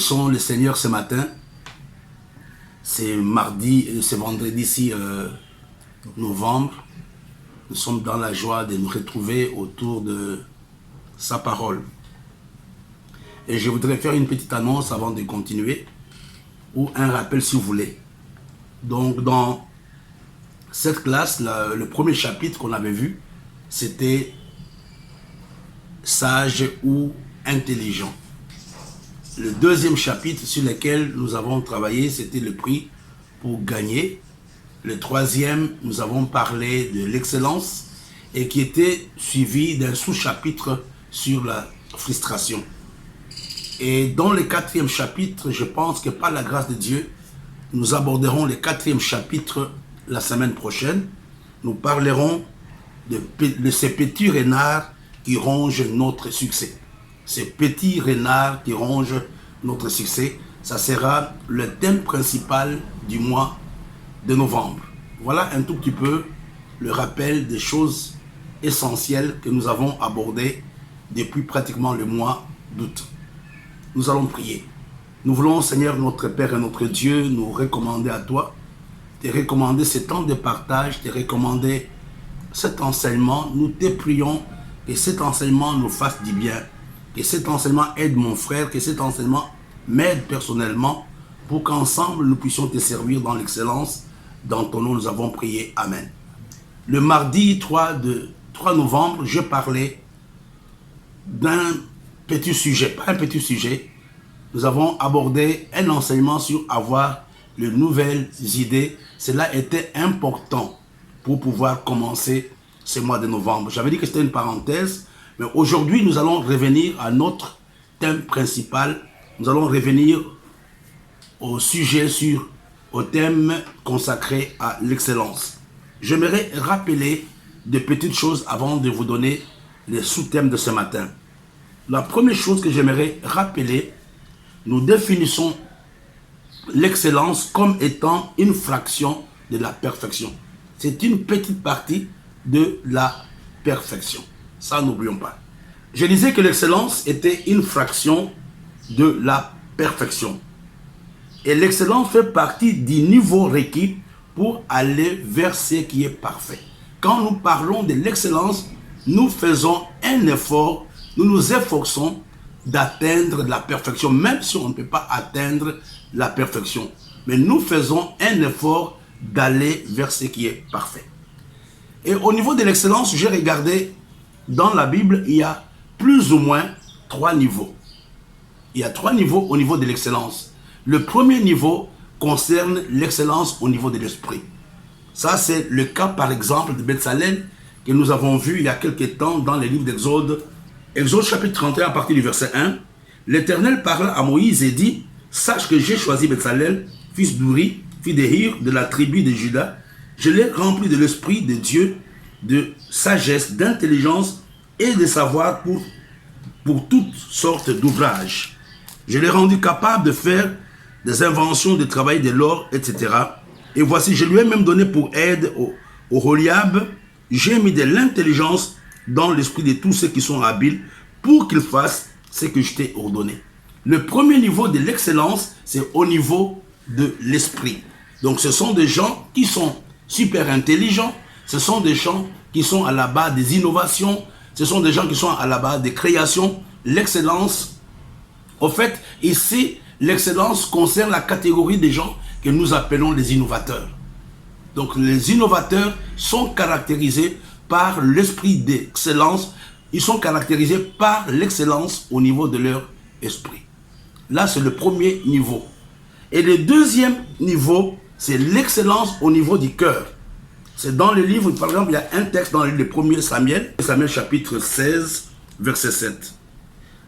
bénissons le Seigneur ce matin. C'est vendredi 6 novembre. Nous sommes dans la joie de nous retrouver autour de sa parole. Et je voudrais faire une petite annonce avant de continuer, ou un rappel si vous voulez. Donc dans cette classe, le premier chapitre qu'on avait vu, c'était sage ou intelligent. Le deuxième chapitre sur lequel nous avons travaillé, c'était le prix pour gagner. Le troisième, nous avons parlé de l'excellence et qui était suivi d'un sous-chapitre sur la frustration. Et dans le quatrième chapitre, je pense que par la grâce de Dieu, nous aborderons le quatrième chapitre la semaine prochaine. Nous parlerons de ces petits renards qui rongent notre succès. Ces petits renards qui rongent notre succès, ça sera le thème principal du mois de novembre. Voilà un tout petit peu le rappel des choses essentielles que nous avons abordées depuis pratiquement le mois d'août. Nous allons prier. Nous voulons, Seigneur, notre Père et notre Dieu, nous recommander à toi, te recommander ce temps de partage, te recommander cet enseignement. Nous te prions que cet enseignement nous fasse du bien, que cet enseignement aide mon frère, que cet enseignement m'aide personnellement pour qu'ensemble nous puissions te servir dans l'excellence. Dans ton nom, nous avons prié. Amen. Le mardi 3 novembre, je parlais d'un petit sujet, pas un petit sujet. Nous avons abordé un enseignement sur avoir de nouvelles idées. Cela était important pour pouvoir commencer ce mois de novembre. J'avais dit que c'était une parenthèse, mais aujourd'hui, nous allons revenir à notre thème principal. Nous allons revenir au sujet au thème consacré à l'excellence. J'aimerais rappeler des petites choses avant de vous donner les sous-thèmes de ce matin. La première chose que j'aimerais rappeler, nous définissons l'excellence comme étant une fraction de la perfection. C'est une petite partie de la perfection. Ça, n'oublions pas. Je disais que l'excellence était une fraction de la perfection. Et l'excellence fait partie du niveau requis pour aller vers ce qui est parfait. Quand nous parlons de l'excellence, nous faisons un effort, nous nous efforçons d'atteindre la perfection, même si on ne peut pas atteindre la perfection. Mais nous faisons un effort d'aller vers ce qui est parfait. Et au niveau de l'excellence, j'ai regardé dans la Bible, il y a plus ou moins 3 niveaux. Il y a 3 niveaux au niveau de l'excellence. Le premier niveau concerne l'excellence au niveau de l'esprit. Ça, c'est le cas, par exemple, de Bezalel, que nous avons vu il y a quelques temps dans les livres d'Exode. Exode chapitre 31, à partir du verset 1. L'Éternel parla à Moïse et dit, « Sache que j'ai choisi Bezalel, fils d'Uri, fils d'Ehir, de la tribu de Juda. Je l'ai rempli de l'esprit de Dieu, de sagesse, d'intelligence et de savoir pour toutes sortes d'ouvrages. Je l'ai rendu capable de faire des inventions, de travailler de l'or, etc. Et voici, je lui ai même donné pour aide au Oholiab, j'ai mis de l'intelligence dans l'esprit de tous ceux qui sont habiles pour qu'ils fassent ce que je t'ai ordonné. » Le premier niveau de l'excellence, c'est au niveau de l'esprit. Donc ce sont des gens qui sont super intelligents, ce sont des gens qui sont à la base des innovations, ce sont des gens qui sont à la base des créations. L'excellence, au fait, ici, l'excellence concerne la catégorie des gens que nous appelons les innovateurs. Donc les innovateurs sont caractérisés par l'esprit d'excellence, ils sont caractérisés par l'excellence au niveau de leur esprit. Là, c'est le premier niveau. Et le deuxième niveau, c'est l'excellence au niveau du cœur. C'est dans le livre, par exemple, il y a un texte dans le livre de 1er Samuel, Samuel chapitre 16, verset 7.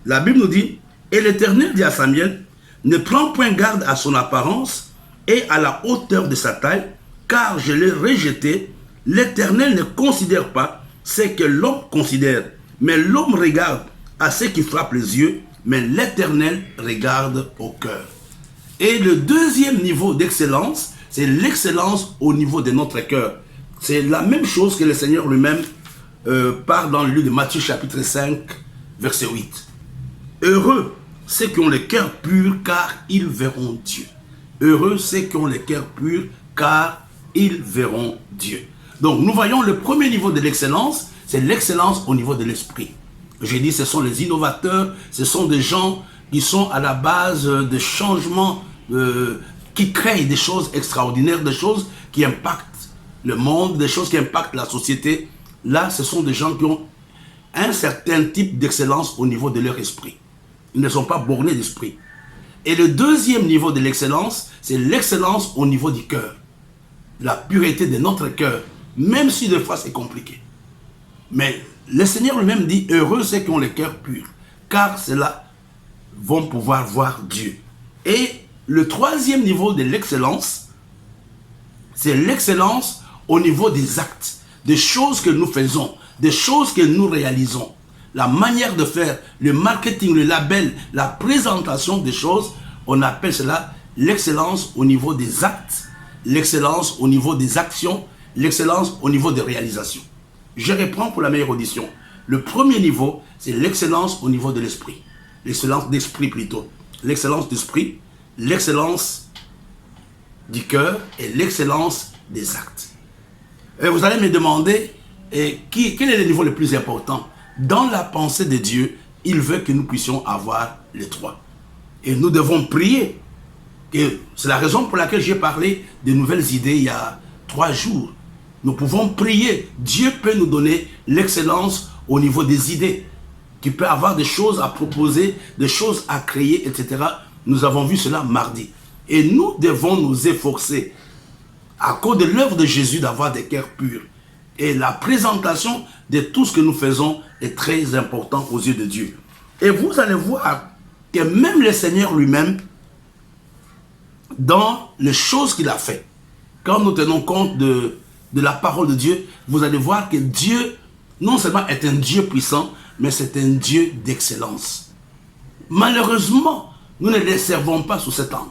La Bible nous dit, « Et l'Éternel dit à Samuel, ne prends point garde à son apparence et à la hauteur de sa taille, car je l'ai rejeté. L'Éternel ne considère pas ce que l'homme considère, mais l'homme regarde à ce qui frappe les yeux, mais l'Éternel regarde au cœur. » Et le deuxième niveau d'excellence, c'est l'excellence au niveau de notre cœur. C'est la même chose que le Seigneur lui-même parle dans le livre de Matthieu chapitre 5, verset 8. Heureux ceux qui ont le cœur pur, car ils verront Dieu. Heureux ceux qui ont le cœur pur, car ils verront Dieu. Donc nous voyons le premier niveau de l'excellence, c'est l'excellence au niveau de l'esprit. J'ai dit, ce sont les innovateurs, ce sont des gens qui sont à la base de changements, qui créent des choses extraordinaires, des choses qui impactent le monde, des choses qui impactent la société. Là, ce sont des gens qui ont un certain type d'excellence au niveau de leur esprit. Ils ne sont pas bornés d'esprit. Et le deuxième niveau de l'excellence, c'est l'excellence au niveau du cœur. La pureté de notre cœur, même si des fois c'est compliqué. Mais le Seigneur lui-même dit, heureux ceux qui ont le cœur pur, car ceux-là vont pouvoir voir Dieu. Et le troisième niveau de l'excellence, c'est l'excellence au niveau des actes, des choses que nous faisons, des choses que nous réalisons. La manière de faire, le marketing, le label, la présentation des choses, on appelle cela l'excellence au niveau des actes, l'excellence au niveau des actions, l'excellence au niveau des réalisations. Je reprends pour la meilleure audition. Le premier niveau, c'est l'excellence au niveau de l'esprit. L'excellence d'esprit plutôt. L'excellence d'esprit, l'excellence du cœur et l'excellence des actes. Et vous allez me demander, quel est le niveau le plus important? Dans la pensée de Dieu, il veut que nous puissions avoir les trois. Et nous devons prier. C'est la raison pour laquelle j'ai parlé de nouvelles idées il y a 3 jours. Nous pouvons prier. Dieu peut nous donner l'excellence au niveau des idées. Tu peux avoir des choses à proposer, des choses à créer, etc. Nous avons vu cela mardi. Et nous devons nous efforcer, à cause de l'œuvre de Jésus, d'avoir des cœurs purs. Et la présentation de tout ce que nous faisons est très important aux yeux de Dieu. Et vous allez voir que même le Seigneur lui-même, dans les choses qu'il a fait, quand nous tenons compte de la parole de Dieu, vous allez voir que Dieu, non seulement est un Dieu puissant, mais c'est un Dieu d'excellence. Malheureusement, nous ne les servons pas sous cet angle.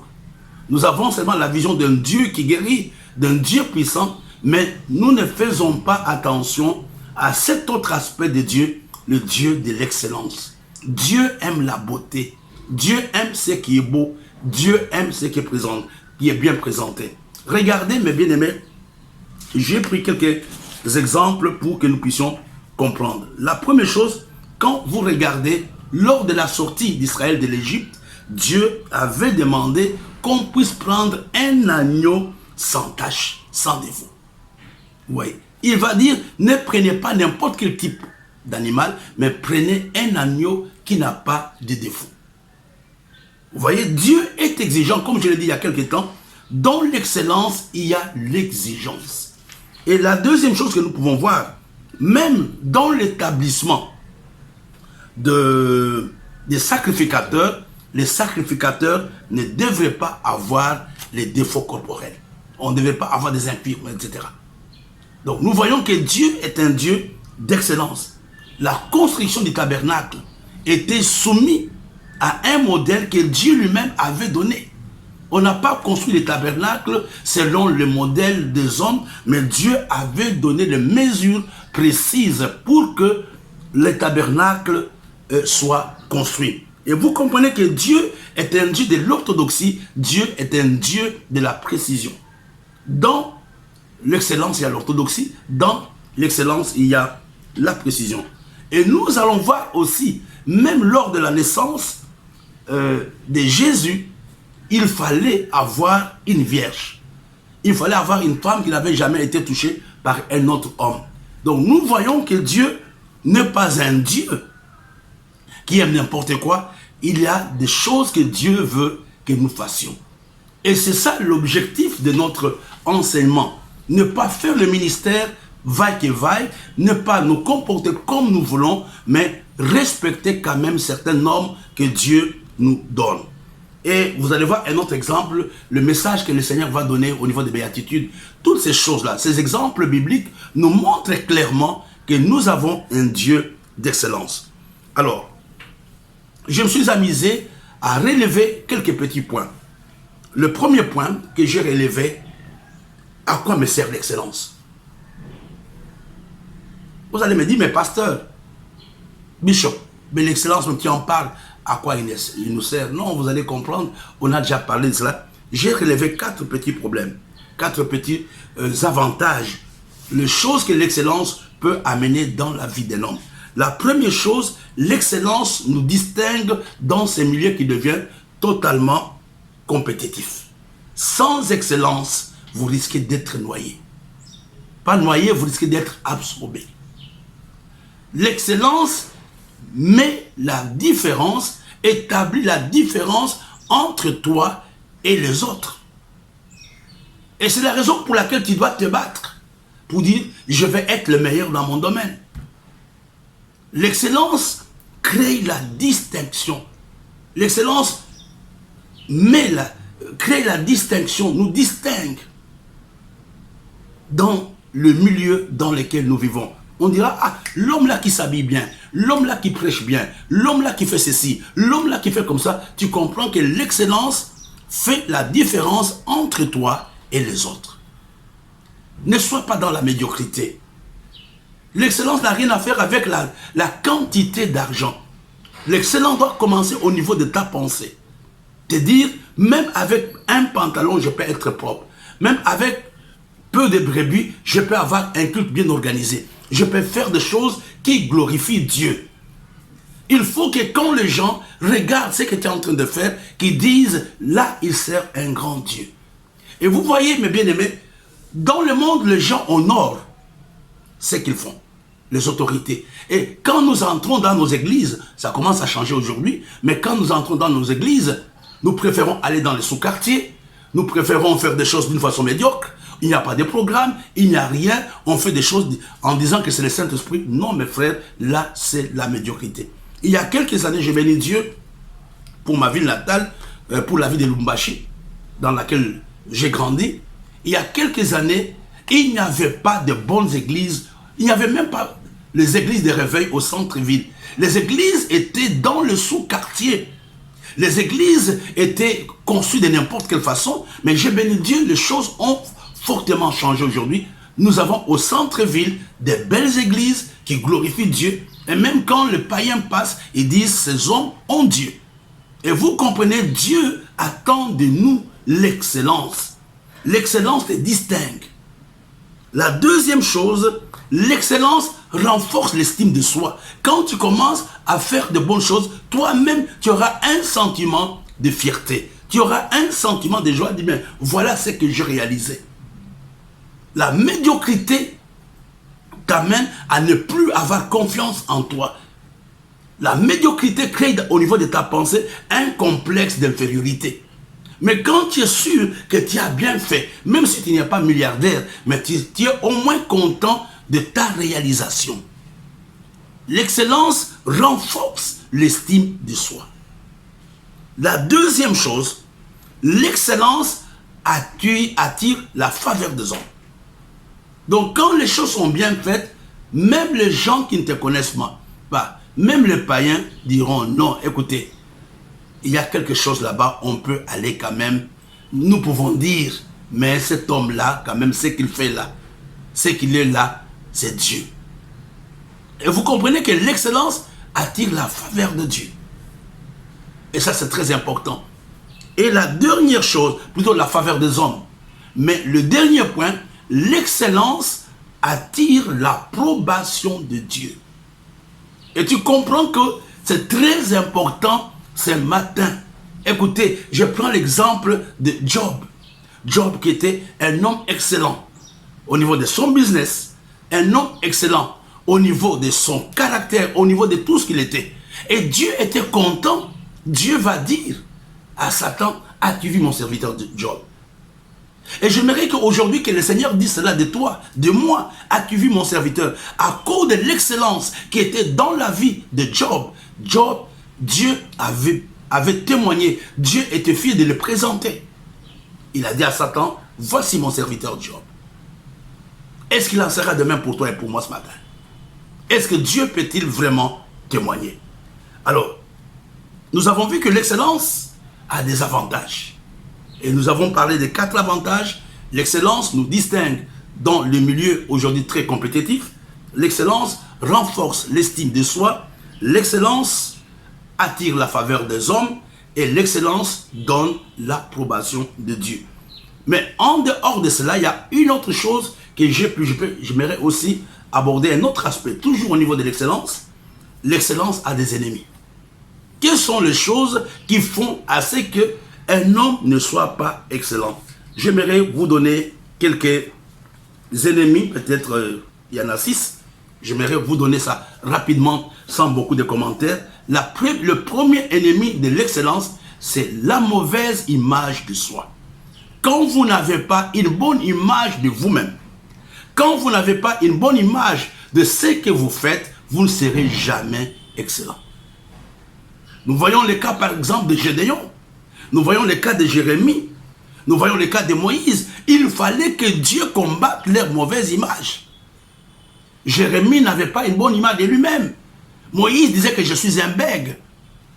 Nous avons seulement la vision d'un Dieu qui guérit, d'un Dieu puissant, mais nous ne faisons pas attention à cet autre aspect de Dieu, le Dieu de l'excellence. Dieu aime la beauté. Dieu aime ce qui est beau. Dieu aime ce qui est bien présenté. Regardez, mes bien-aimés, j'ai pris quelques exemples pour que nous puissions comprendre. La première chose, quand vous regardez, lors de la sortie d'Israël de l'Égypte, Dieu avait demandé qu'on puisse prendre un agneau sans tache, sans défaut. Oui. Il va dire, ne prenez pas n'importe quel type d'animal, mais prenez un agneau qui n'a pas de défaut. Vous voyez, Dieu est exigeant, comme je l'ai dit il y a quelque temps. Dans l'excellence, il y a l'exigence. Et la deuxième chose que nous pouvons voir, même dans l'établissement des sacrificateurs, les sacrificateurs ne devraient pas avoir les défauts corporels. On ne devrait pas avoir des impuretés, etc. Donc nous voyons que Dieu est un Dieu d'excellence. La construction du tabernacle était soumise à un modèle que Dieu lui-même avait donné. On n'a pas construit le tabernacle selon le modèle des hommes, mais Dieu avait donné les mesures précises pour que le tabernacle soit construit. Et vous comprenez que Dieu est un Dieu de l'orthodoxie, Dieu est un Dieu de la précision. Dans l'excellence, il y a l'orthodoxie, dans l'excellence, il y a la précision. Et nous allons voir aussi, même lors de la naissance de Jésus, il fallait avoir une vierge. Il fallait avoir une femme qui n'avait jamais été touchée par un autre homme. Donc nous voyons que Dieu n'est pas un Dieu qui aime n'importe quoi. Il y a des choses que Dieu veut que nous fassions. Et c'est ça l'objectif de notre enseignement. Ne pas faire le ministère vaille que vaille, ne pas nous comporter comme nous voulons, mais respecter quand même certaines normes que Dieu nous donne. Et vous allez voir un autre exemple, le message que le Seigneur va donner au niveau des béatitudes. Toutes ces choses-là, ces exemples bibliques nous montrent clairement que nous avons un Dieu d'excellence. Alors, je me suis amusé à relever quelques petits points. Le premier point que j'ai relevé, à quoi me sert l'excellence? Vous allez me dire, mais pasteur, Bishop, mais l'excellence, tu en parles à quoi il nous sert? Non, vous allez comprendre, on a déjà parlé de cela. J'ai relevé 4 petits problèmes, 4 petits avantages, les choses que l'excellence peut amener dans la vie d'un homme. La première chose, l'excellence nous distingue dans ces milieux qui deviennent totalement compétitifs. Sans excellence, vous risquez d'être noyé. Pas noyé, vous risquez d'être absorbé. L'excellence met la différence, établit la différence entre toi et les autres. Et c'est la raison pour laquelle tu dois te battre, pour dire, je vais être le meilleur dans mon domaine. L'excellence crée la distinction. L'excellence crée la distinction, nous distingue dans le milieu dans lequel nous vivons. On dira, ah, l'homme là qui s'habille bien, l'homme là qui prêche bien, l'homme là qui fait ceci, l'homme là qui fait comme ça. Tu comprends que l'excellence fait la différence entre toi et les autres. Ne sois pas dans la médiocrité. L'excellence n'a rien à faire avec la quantité d'argent. L'excellence doit commencer au niveau de ta pensée. Te dire, même avec un pantalon, je peux être propre. Même avec peu de brebis, je peux avoir un culte bien organisé. Je peux faire des choses qui glorifient Dieu. Il faut que quand les gens regardent ce que tu es en train de faire, qu'ils disent, là, il sert un grand Dieu. Et vous voyez, mes bien-aimés, dans le monde, les gens honorent ce qu'ils font, les autorités. Et quand nous entrons dans nos églises, ça commence à changer aujourd'hui, mais quand nous entrons dans nos églises, nous préférons aller dans les sous-quartiers, nous préférons faire des choses d'une façon médiocre, il n'y a pas de programme, il n'y a rien, on fait des choses en disant que c'est le Saint-Esprit. Non, mes frères, là, c'est la médiocrité. Il y a quelques années, j'ai béni Dieu pour ma ville natale, pour la ville de Lubumbashi, dans laquelle j'ai grandi. Il y a quelques années, il n'y avait pas de bonnes églises, il n'y avait même pas les églises de réveil au centre-ville. Les églises étaient dans le sous-quartier. Les églises étaient conçues de n'importe quelle façon, mais j'ai béni Dieu, les choses ont fortement changé aujourd'hui. Nous avons au centre-ville des belles églises qui glorifient Dieu. Et même quand les païens passent, ils disent, ces hommes ont Dieu. Et vous comprenez, Dieu attend de nous l'excellence. L'excellence te distingue. La deuxième chose, l'excellence renforce l'estime de soi. Quand tu commences à faire de bonnes choses, toi-même, tu auras un sentiment de fierté. Tu auras un sentiment de joie, de dire, voilà ce que j'ai réalisé. La médiocrité t'amène à ne plus avoir confiance en toi. La médiocrité crée au niveau de ta pensée un complexe d'infériorité. Mais quand tu es sûr que tu as bien fait, même si tu n'es pas milliardaire, mais tu es au moins content de ta réalisation. L'excellence renforce l'estime de soi. La deuxième chose, l'excellence attire la faveur des hommes. Donc quand les choses sont bien faites, même les gens qui ne te connaissent pas, même les païens diront non, écoutez, il y a quelque chose là-bas, on peut aller quand même, nous pouvons dire, mais cet homme-là, quand même, ce qu'il fait là, ce qu'il est là, c'est Dieu. Et vous comprenez que l'excellence attire la faveur de Dieu. Et ça, c'est très important. Et la dernière chose, plutôt la faveur des hommes. Mais le dernier point, l'excellence attire l'approbation de Dieu. Et tu comprends que c'est très important ce matin. Écoutez, je prends l'exemple de Job. Job qui était un homme excellent au niveau de son business, un homme excellent au niveau de son caractère, au niveau de tout ce qu'il était. Et Dieu était content. Dieu va dire à Satan, as-tu vu mon serviteur Job? Et j'aimerais qu'aujourd'hui que le Seigneur dise cela de toi, de moi, as-tu vu mon serviteur? À cause de l'excellence qui était dans la vie de Job, Dieu avait témoigné, Dieu était fier de le présenter. Il a dit à Satan, voici mon serviteur Job. Est-ce qu'il en sera de même pour toi et pour moi ce matin? Est-ce que Dieu peut-il vraiment témoigner? Alors, nous avons vu que l'excellence a des avantages. Et nous avons parlé des 4 avantages. L'excellence nous distingue dans le milieu aujourd'hui très compétitif. L'excellence renforce l'estime de soi. L'excellence attire la faveur des hommes et l'excellence donne l'approbation de Dieu. Mais en dehors de cela, il y a une autre chose que j'aimerais aussi aborder, un autre aspect, toujours au niveau de l'excellence. L'excellence a des ennemis. Quelles sont les choses qui font à ce qu'un homme ne soit pas excellent? J'aimerais vous donner quelques ennemis, peut-être il y en a 6. J'aimerais vous donner ça rapidement, sans beaucoup de commentaires. Le premier ennemi de l'excellence, c'est la mauvaise image de soi. Quand vous n'avez pas une bonne image de vous-même, quand vous n'avez pas une bonne image de ce que vous faites, vous ne serez jamais excellent. Nous voyons le cas par exemple de Gédéon. Nous voyons le cas de Jérémie. Nous voyons le cas de Moïse. Il fallait que Dieu combatte leur mauvaise image. Jérémie n'avait pas une bonne image de lui-même. Moïse disait que je suis un bègue.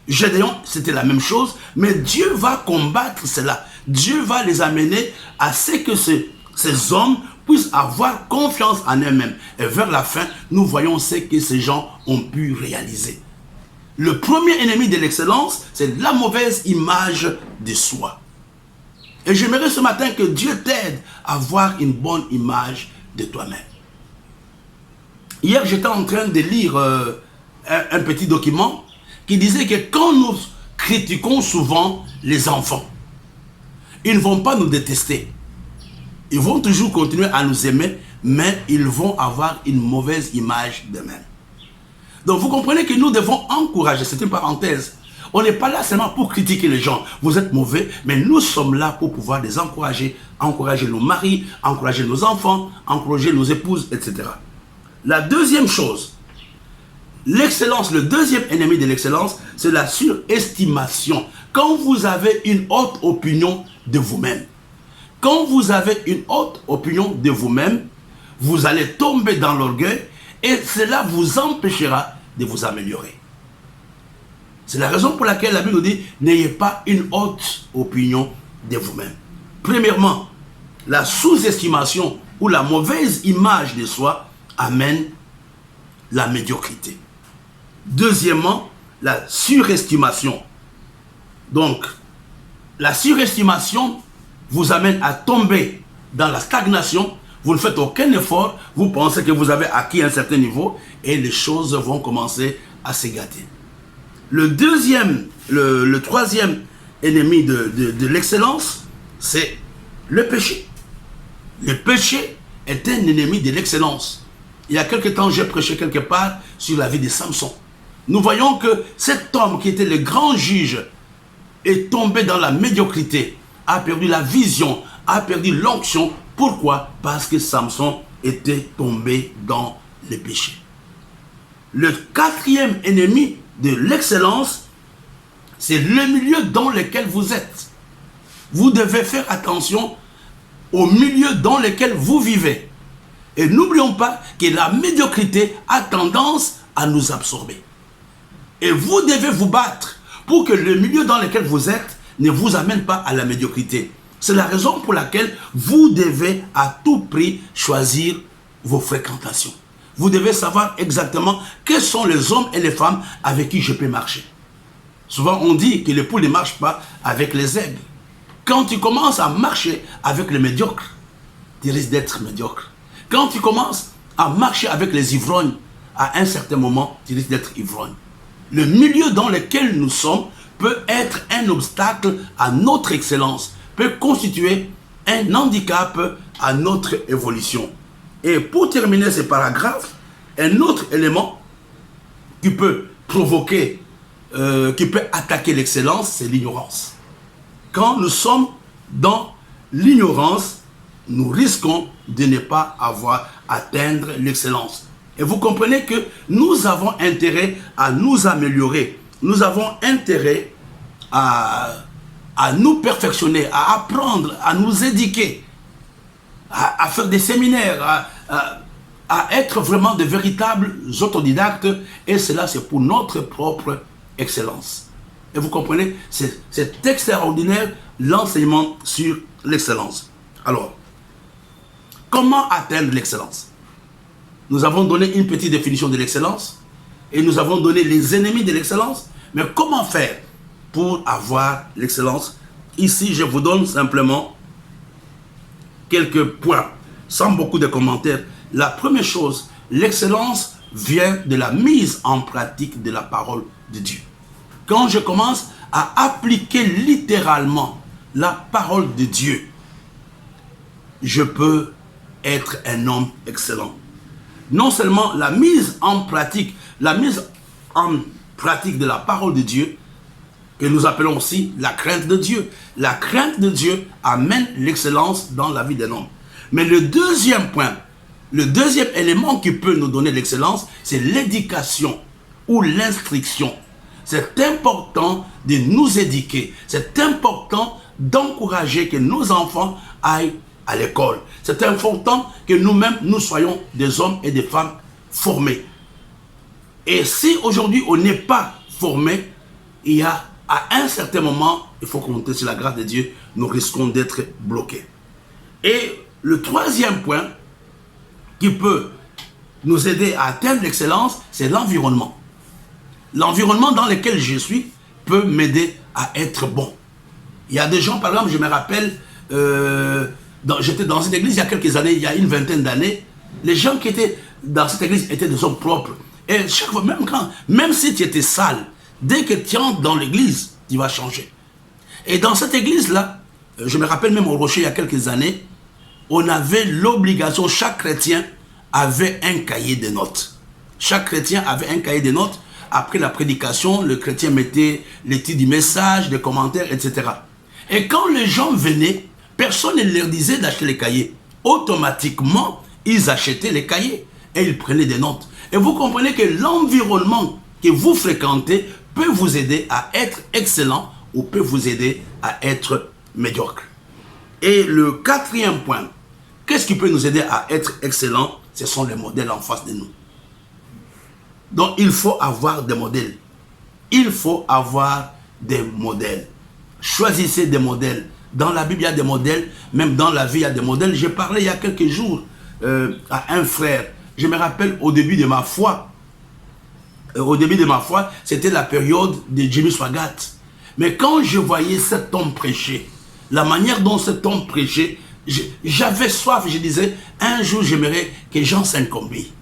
Gédéon, c'était la même chose. Mais Dieu va combattre cela. Dieu va les amener à ce que ces hommes puissent avoir confiance en eux-mêmes. Et vers la fin, nous voyons ce que ces gens ont pu réaliser. Le premier ennemi de l'excellence, c'est la mauvaise image de soi. Et j'aimerais ce matin que Dieu t'aide à avoir une bonne image de toi-même. Hier, j'étais en train de lire un petit document qui disait que quand nous critiquons souvent les enfants, ils ne vont pas nous détester. Ils vont toujours continuer à nous aimer, mais ils vont avoir une mauvaise image d'eux-mêmes. Donc vous comprenez que nous devons encourager, c'est une parenthèse. On n'est pas là seulement pour critiquer les gens. Vous êtes mauvais, mais nous sommes là pour pouvoir les encourager. Encourager nos maris, encourager nos enfants, encourager nos épouses, etc. La deuxième chose, l'excellence, le deuxième ennemi de l'excellence, c'est la surestimation. Quand vous avez une haute opinion de vous-même, quand vous avez une haute opinion de vous-même, vous allez tomber dans l'orgueil et cela vous empêchera de vous améliorer. C'est la raison pour laquelle la Bible nous dit, n'ayez pas une haute opinion de vous-même. Premièrement, la sous-estimation ou la mauvaise image de soi amène la médiocrité. Deuxièmement, la surestimation. Donc, la surestimation vous amène à tomber dans la stagnation. Vous ne faites aucun effort, vous pensez que vous avez acquis un certain niveau et les choses vont commencer à se gâter. Le troisième ennemi de l'excellence, c'est le péché. Le péché est un ennemi de l'excellence. Il y a quelque temps, j'ai prêché quelque part sur la vie de Samson. Nous voyons que cet homme qui était le grand juge est tombé dans la médiocrité, a perdu la vision, a perdu l'onction. Pourquoi? Parce que Samson était tombé dans le péché. Le quatrième ennemi de l'excellence, c'est le milieu dans lequel vous êtes. Vous devez faire attention au milieu dans lequel vous vivez. Et n'oublions pas que la médiocrité a tendance à nous absorber. Et vous devez vous battre pour que le milieu dans lequel vous êtes ne vous amène pas à la médiocrité. C'est la raison pour laquelle vous devez à tout prix choisir vos fréquentations. Vous devez savoir exactement quels sont les hommes et les femmes avec qui je peux marcher. Souvent on dit que les poules ne marchent pas avec les aigles. Quand tu commences à marcher avec les médiocres, tu risques d'être médiocre. Quand tu commences à marcher avec les ivrognes, à un certain moment, tu risques d'être ivrogne. Le milieu dans lequel nous sommes peut être un obstacle à notre excellence, peut constituer un handicap à notre évolution. Et pour terminer ce paragraphe, un autre élément qui peut provoquer, qui peut attaquer l'excellence, c'est l'ignorance. Quand nous sommes dans l'ignorance, nous risquons de ne pas atteindre l'excellence. Et vous comprenez que nous avons intérêt à nous améliorer. Nous avons intérêt à nous perfectionner, à apprendre, à nous éduquer, à faire des séminaires, à être vraiment de véritables autodidactes. Et cela, c'est pour notre propre excellence. Et vous comprenez, c'est extraordinaire l'enseignement sur l'excellence. Alors, comment atteindre l'excellence? Nous avons donné une petite définition de l'excellence et nous avons donné les ennemis de l'excellence. Mais comment faire pour avoir l'excellence? Ici, je vous donne simplement quelques points, sans beaucoup de commentaires. La première chose, l'excellence vient de la mise en pratique de la parole de Dieu. Quand je commence à appliquer littéralement la parole de Dieu, je peux être un homme excellent. Non seulement la mise en pratique de la parole de Dieu, que nous appelons aussi la crainte de Dieu. La crainte de Dieu amène l'excellence dans la vie d'un homme. Mais le deuxième point, le deuxième élément qui peut nous donner l'excellence, c'est l'éducation ou l'instruction. C'est important de nous éduquer. C'est important d'encourager que nos enfants aillent à l'école. C'est important que nous-mêmes, nous soyons des hommes et des femmes formés. Et si aujourd'hui on n'est pas formé, il y a à un certain moment, il faut compter sur la grâce de Dieu, nous risquons d'être bloqués. Et le troisième point qui peut nous aider à atteindre l'excellence, c'est l'environnement. L'environnement dans lequel je suis peut m'aider à être bon. Il y a des gens, par exemple, je me rappelle, j'étais dans une église il y a quelques années, il y a une vingtaine d'années, les gens qui étaient dans cette église étaient des hommes propres. Et chaque fois, même si tu étais sale, dès que tu entres dans l'église, tu vas changer. Et dans cette église-là, je me rappelle même au Rocher il y a quelques années, on avait l'obligation, chaque chrétien avait un cahier de notes. Chaque chrétien avait un cahier de notes. Après la prédication, le chrétien mettait les titres du message, des commentaires, etc. Et quand les gens venaient, personne ne leur disait d'acheter les cahiers. Automatiquement, ils achetaient les cahiers et ils prenaient des notes. Et vous comprenez que l'environnement que vous fréquentez peut vous aider à être excellent ou peut vous aider à être médiocre. Et le quatrième point, qu'est-ce qui peut nous aider à être excellent? Ce sont les modèles en face de nous. Donc il faut avoir des modèles. Il faut avoir des modèles. Choisissez des modèles. Dans la Bible, il y a des modèles. Même dans la vie, il y a des modèles. J'ai parlé il y a quelques jours à un frère. Je me rappelle au début de ma foi. C'était la période de Jimmy Swaggart. Mais quand je voyais cet homme prêcher, la manière dont cet homme prêchait, j'avais soif. Je disais, un jour, j'aimerais que j'enseigne comme lui.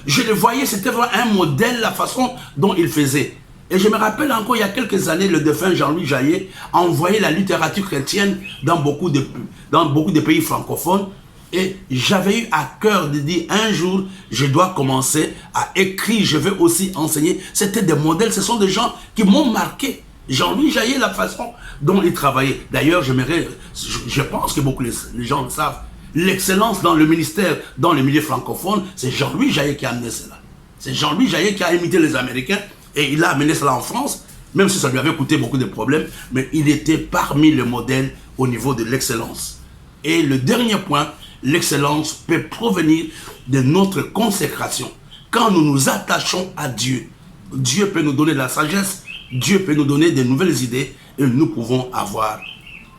Je le voyais, c'était vraiment un modèle, la façon dont il faisait. Et je me rappelle encore, il y a quelques années, le défunt Jean-Louis Jaillet a envoyé la littérature chrétienne dans beaucoup de pays francophones. Et j'avais eu à cœur de dire, un jour, je dois commencer à écrire, je vais aussi enseigner. C'était des modèles, ce sont des gens qui m'ont marqué. Jean-Louis Jaillet, la façon dont il travaillait. D'ailleurs, je pense que beaucoup les gens le savent. L'excellence dans le ministère, dans le milieu francophone, c'est Jean-Louis Jaillet qui a amené cela. C'est Jean-Louis Jaillet qui a imité les Américains et il a amené cela en France, même si ça lui avait coûté beaucoup de problèmes, mais il était parmi les modèles au niveau de l'excellence. Et le dernier point, l'excellence peut provenir de notre consécration. Quand nous nous attachons à Dieu, Dieu peut nous donner de la sagesse, Dieu peut nous donner de nouvelles idées et nous pouvons avoir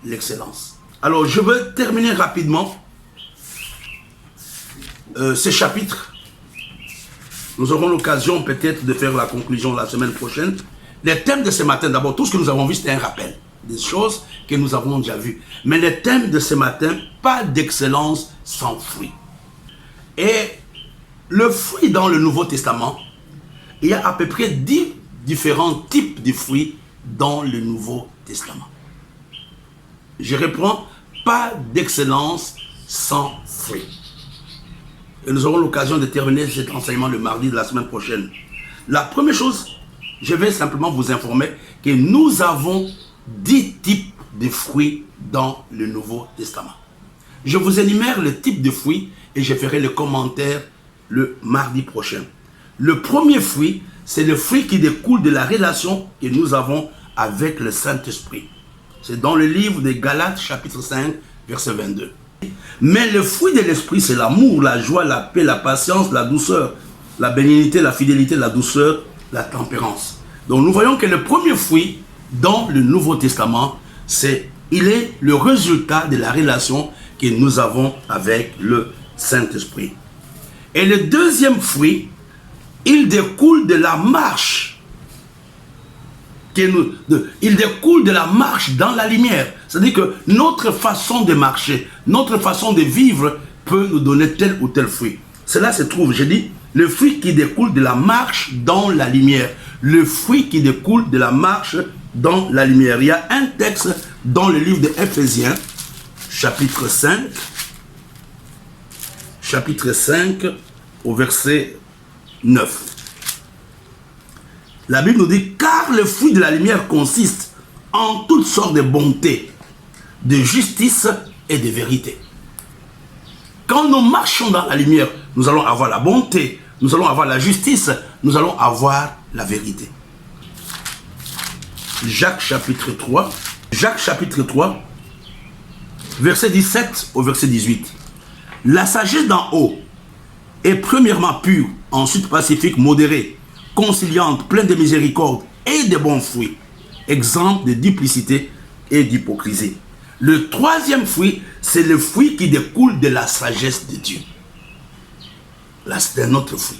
l'excellence. Alors, je veux terminer rapidement ce chapitre. Nous aurons l'occasion peut-être de faire la conclusion la semaine prochaine. Les thèmes de ce matin, d'abord, tout ce que nous avons vu, c'était un rappel des choses que nous avons déjà vues. Mais les thèmes de ce matin, pas d'excellence sans fruit. Et le fruit dans le Nouveau Testament, il y a à peu près 10 différents types de fruits dans le Nouveau Testament. Je reprends, pas d'excellence sans fruit. Et nous aurons l'occasion de terminer cet enseignement le mardi de la semaine prochaine. La première chose, je vais simplement vous informer que nous avons 10 types de fruits dans le Nouveau Testament. Je vous énumère le type de fruits et je ferai le commentaire le mardi prochain. Le premier fruit, c'est le fruit qui découle de la relation que nous avons avec le Saint-Esprit. C'est dans le livre de Galates, chapitre 5, verset 22. Mais le fruit de l'esprit, c'est l'amour, la joie, la paix, la patience, la douceur, la bénignité, la fidélité, la douceur, la tempérance. Donc nous voyons que le premier fruit dans le Nouveau Testament, il est le résultat de la relation que nous avons avec le Saint-Esprit. Et le deuxième fruit, il découle de la marche il découle de la marche dans la lumière. C'est-à-dire que notre façon de marcher, notre façon de vivre peut nous donner tel ou tel fruit. Cela se trouve, je dis, le fruit qui découle de la marche dans la lumière. Le fruit qui découle de la marche dans la lumière. Il y a un texte dans le livre d'Éphésiens, chapitre 5, au verset 9. La Bible nous dit, car le fruit de la lumière consiste en toutes sortes de bonté, de justice et de vérité. Quand nous marchons dans la lumière, nous allons avoir la bonté, nous allons avoir la justice, nous allons avoir la vérité. Jacques chapitre 3, verset 17 au verset 18. La sagesse d'en haut est premièrement pure, ensuite pacifique, modérée, conciliante, pleine de miséricorde et de bons fruits, exempte de duplicité et d'hypocrisie. Le troisième fruit, c'est le fruit qui découle de la sagesse de Dieu. Là, c'est un autre fruit.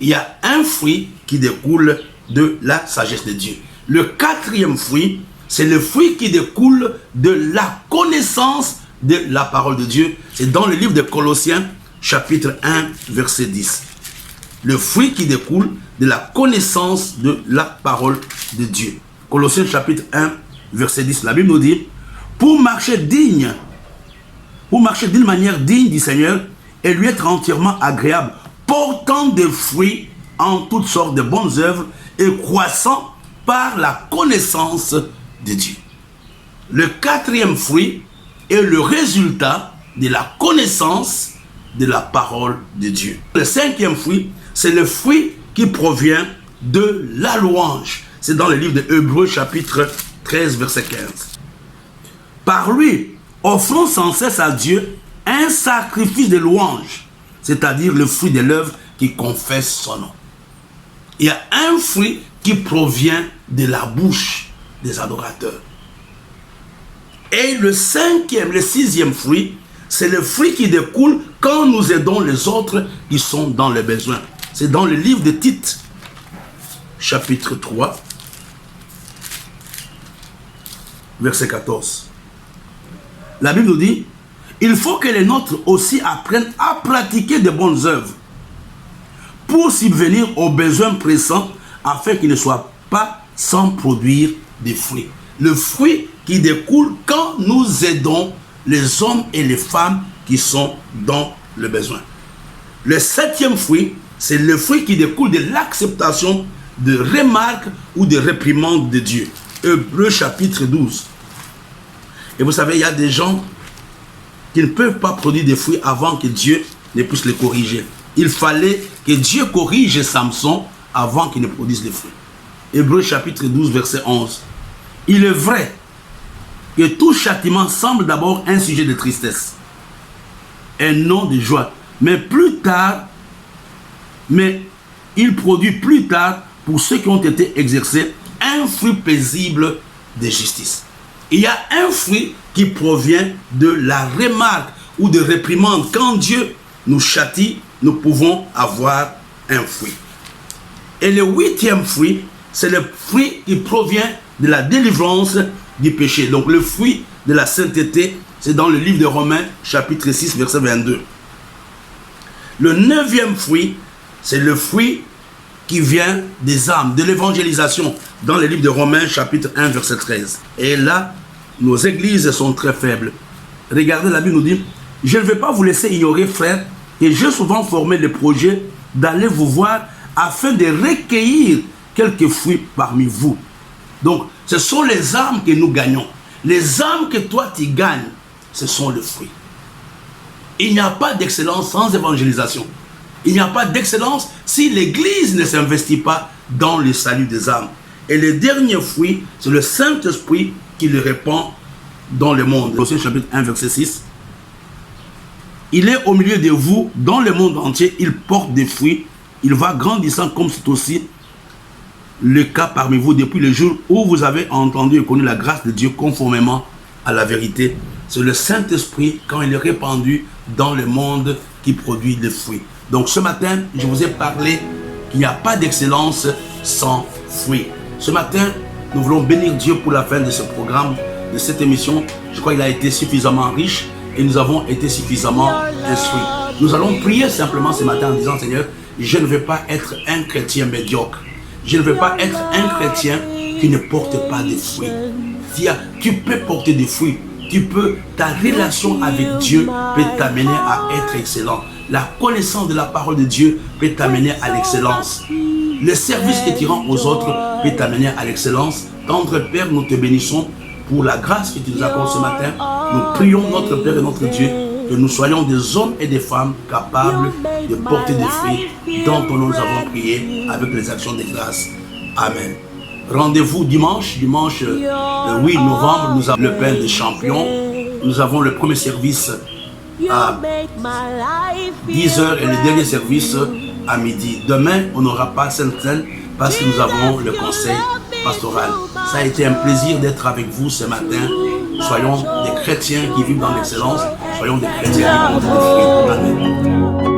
Il y a un fruit qui découle de la sagesse de Dieu. Le quatrième fruit, c'est le fruit qui découle de la connaissance de la parole de Dieu. C'est dans le livre de Colossiens, chapitre 1, verset 10. Le fruit qui découle de la connaissance de la parole de Dieu. Colossiens, chapitre 1, verset 10. La Bible nous dit, pour marcher d'une manière digne du Seigneur et lui être entièrement agréable, portant des fruits en toutes sortes de bonnes œuvres et croissant par la connaissance de Dieu. Le quatrième fruit est le résultat de la connaissance de la parole de Dieu. Le cinquième fruit, c'est le fruit qui provient de la louange. C'est dans le livre de Hébreux, chapitre 13, verset 15. Par lui, offrons sans cesse à Dieu un sacrifice de louange, c'est-à-dire le fruit de l'œuvre qui confesse son nom. Il y a un fruit qui provient de la bouche des adorateurs. Et le sixième fruit, c'est le fruit qui découle quand nous aidons les autres qui sont dans le besoin. C'est dans le livre de Tite, chapitre 3, verset 14. La Bible nous dit, il faut que les nôtres aussi apprennent à pratiquer de bonnes œuvres pour subvenir aux besoins pressants afin qu'ils ne soient pas sans produire des fruits. Le fruit qui découle quand nous aidons les hommes et les femmes qui sont dans le besoin. Le septième fruit, c'est le fruit qui découle de l'acceptation de remarques ou de réprimandes de Dieu. Hébreux chapitre 12. Et vous savez, il y a des gens qui ne peuvent pas produire des fruits avant que Dieu ne puisse les corriger. Il fallait que Dieu corrige Samson avant qu'il ne produise les fruits. Hébreux chapitre 12, verset 11. Il est vrai que tout châtiment semble d'abord un sujet de tristesse, un nom de joie. Mais il produit plus tard, pour ceux qui ont été exercés, un fruit paisible de justice. Il y a un fruit qui provient de la remarque ou de réprimande. Quand Dieu nous châtie, nous pouvons avoir un fruit. Et le huitième fruit, c'est le fruit qui provient de la délivrance du péché. Donc le fruit de la sainteté, c'est dans le livre de Romains, chapitre 6, verset 22. Le neuvième fruit, c'est le fruit qui vient des âmes, de l'évangélisation, dans le livre de Romains, chapitre 1, verset 13. Et là, nos églises sont très faibles. Regardez, la Bible nous dit, je ne vais pas vous laisser ignorer, frères, que j'ai souvent formé le projet d'aller vous voir afin de recueillir quelques fruits parmi vous. Donc, ce sont les âmes que nous gagnons. Les âmes que toi tu gagnes, ce sont les fruits. Il n'y a pas d'excellence sans évangélisation. Il n'y a pas d'excellence si l'Église ne s'investit pas dans le salut des âmes. Et le dernier fruit, c'est le Saint-Esprit qui le répand dans le monde. Colossiens chapitre 1, verset 6. Il est au milieu de vous, dans le monde entier, il porte des fruits. Il va grandissant comme c'est aussi le cas parmi vous depuis le jour où vous avez entendu et connu la grâce de Dieu conformément à la vérité. C'est le Saint-Esprit, quand il est répandu dans le monde, qui produit des fruits. Donc ce matin, je vous ai parlé qu'il n'y a pas d'excellence sans fruits. Ce matin, Nous voulons bénir Dieu pour la fin de ce programme, de cette émission. Je crois qu'il a été suffisamment riche et nous avons été suffisamment instruits. Nous allons prier simplement ce matin en disant, Seigneur, je ne veux pas être un chrétien médiocre. Je ne veux pas être un chrétien qui ne porte pas de fruits. Tu peux porter des fruits. Ta relation avec Dieu peut t'amener à être excellent. La connaissance de la parole de Dieu peut t'amener à l'excellence. Le service que tu rends aux autres peut t'amener à l'excellence. Tendre Père, nous te bénissons pour la grâce que tu nous accordes ce matin. Nous prions notre Père et notre Dieu que nous soyons des hommes et des femmes capables de porter des fruits dont nous avons prié avec les actions de grâce. Amen. Rendez-vous dimanche 8 novembre, nous avons le pain des champions. Nous avons le premier service à 10 h et le dernier service à midi. Demain, on n'aura pas Sainte-Seine parce que nous avons le conseil pastoral. Ça a été un plaisir d'être avec vous ce matin. Soyons des chrétiens qui vivent dans l'excellence. Soyons des chrétiens qui portent des fruits. Amen.